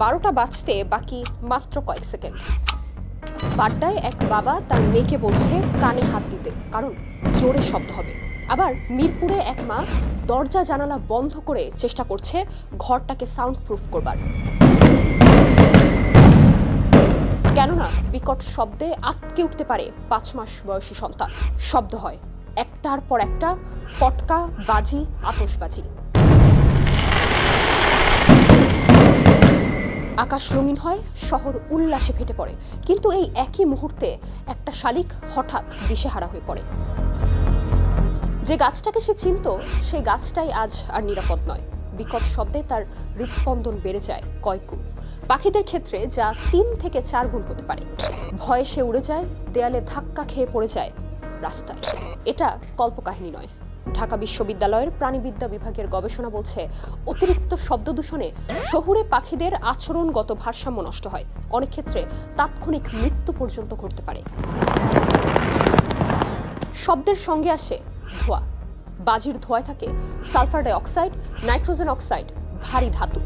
12টা বাজতে বাকি মাত্র কয়েক সেকেন্ড। বাড্ডায় এক বাবা তার মেয়েকে বলছে কানে হাত দিতে, কারণ জোরে শব্দ হবে। আবার মিরপুরে এক মা দরজা জানালা বন্ধ করে চেষ্টা করছে ঘরটাকে সাউন্ড প্রুফ করবার, কেননা বিকট শব্দে আটকে উঠতে পারে 5 মাস বয়সী সন্তান। শব্দ হয় একটার পর একটা, পটকা, বাজি, আতশবাজি। আকাশ রঙিন হয়, শহর উল্লাসে ফেটে পড়ে। কিন্তু এই একই মুহূর্তে একটা শালিক হঠাৎ দিশেহারা হয়ে পড়ে। যে গাছটাকে সে চিনত, সেই গাছটাই আজ আর নিরাপদ নয়। বিকট শব্দে তার হৃদস্পন্দন বেড়ে যায় কয়েক গুণ। পাখিদের ক্ষেত্রে যা 3 থেকে 4 গুণ হতে পারে। ভয়ে সে উড়ে যায়, দেয়ালে ধাক্কা খেয়ে পড়ে যায় রাস্তায়। এটা কল্পকাহিনী নয়। ঢাকা বিশ্ববিদ্যালয়ের প্রাণীবিদ্যা বিভাগের গবেষণা বলছে, অতিরিক্ত শব্দ দূষণে শহুরে পাখিদের আচরণগত ভারসাম্য নষ্ট হয়। অনেক ক্ষেত্রে তাৎক্ষণিক মৃত্যু পর্যন্ত ঘটতে পারে। শব্দের সঙ্গে আসে ধোঁয়া। বাজির ধোঁয়ায় থাকে sulphur die oxide, nitrogen oxide, ভারী ধাতু।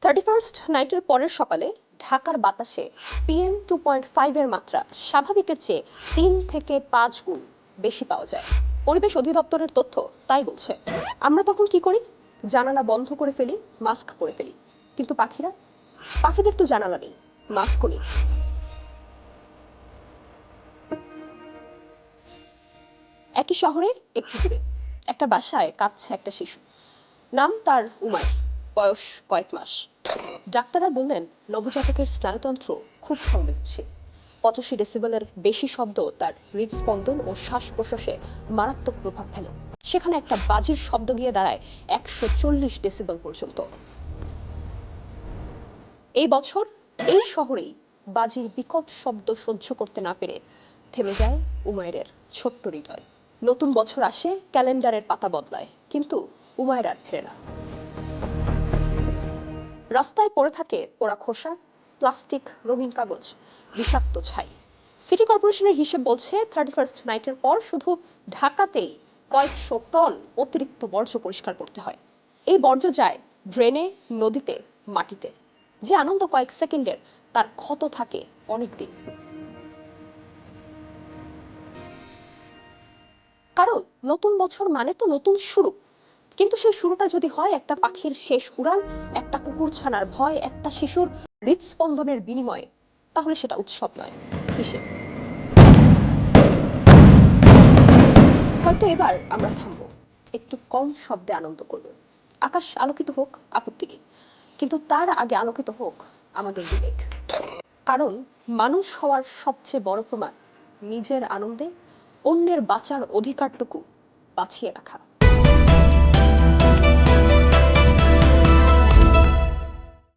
31st নাইটের পরের সকালে ঢাকার বাতাসে PM 2.5 এর মাত্রা স্বাভাবিকের চেয়ে 3 থেকে 5 গুণ বেশি পাওয়া যায়। পরিবেশ অধিদপ্তরের তথ্য তাই বলছে। আমরা তখন কি করি? জানালা বন্ধ করে ফেলি, মাস্ক পরে ফেলি। কিন্তু পাখিদের তো জানালা নেই, মাস্কও নেই। একই শহরে একটু দূরে একটা বাসায় কাঁদছে একটা শিশু। নাম তার উমায়, বয়স কয়েক মাস। ডাক্তাররা বললেন নবজাতকের স্নায়ুতন্ত্র খুব সংবেদনশীল। 85 ডেসিবেলের বেশি শব্দ তার হৃদস্পন্দন ও শ্বাস প্রশ্বাসে মারাত্মক প্রভাব ফেলে। সেখানে একটা বাজির শব্দ গিয়ে দাঁড়ায় 140 ডেসিবেল পর্যন্ত। এই বছর এই শহরেই বাজির বিকট শব্দ সহ্য করতে না পেরে থেমে যায় উমায়ের ছোট্ট হৃদয়। নতুন বছর আসে, ক্যালেন্ডারের পাতা বদলায়, কিন্তু উমায়ের আর ফেরে না। রাস্তায় পড়ে থাকে পোড়া খোসা, প্লাস্টিক, রঙিন কাগজ, বিষাক্ত ছাই। সিটি কর্পোরেশনের হিসেব বলছে 31st নাইটের পর শুধু ঢাকাতেই কয়েকশো টন অতিরিক্ত বর্জ্য পরিষ্কার করতে হয়। এই বর্জ্য যায় ড্রেনে, নদীতে, মাটিতে। যে আনন্দ কয়েক সেকেন্ডের, তার ক্ষত থাকে অনেক দিন। কারণ নতুন বছর মানে তো নতুন শুরু। কিন্তু সেই শুরুটা যদি হয় একটা পাখির শেষ উড়ান, একটা কুকুরছানার ভয়, একটা শিশুর হৃদস্পন্দনের বিনিময়ে, তাহলে সেটা উৎসব নয়, হিসেব। হয়তো এবার আমরা থামবো, একটু কম শব্দে আনন্দ করব। আকাশ আলোকিত হোক, আপত্তি নেই, কিন্তু তার আগে আলোকিত হোক আমাদের বিবেক। কারণ মানুষ হওয়ার সবচেয়ে বড় প্রমাণ নিজের আনন্দে অন্যের বাঁচার অধিকারটুকু বাঁচিয়ে রাখা।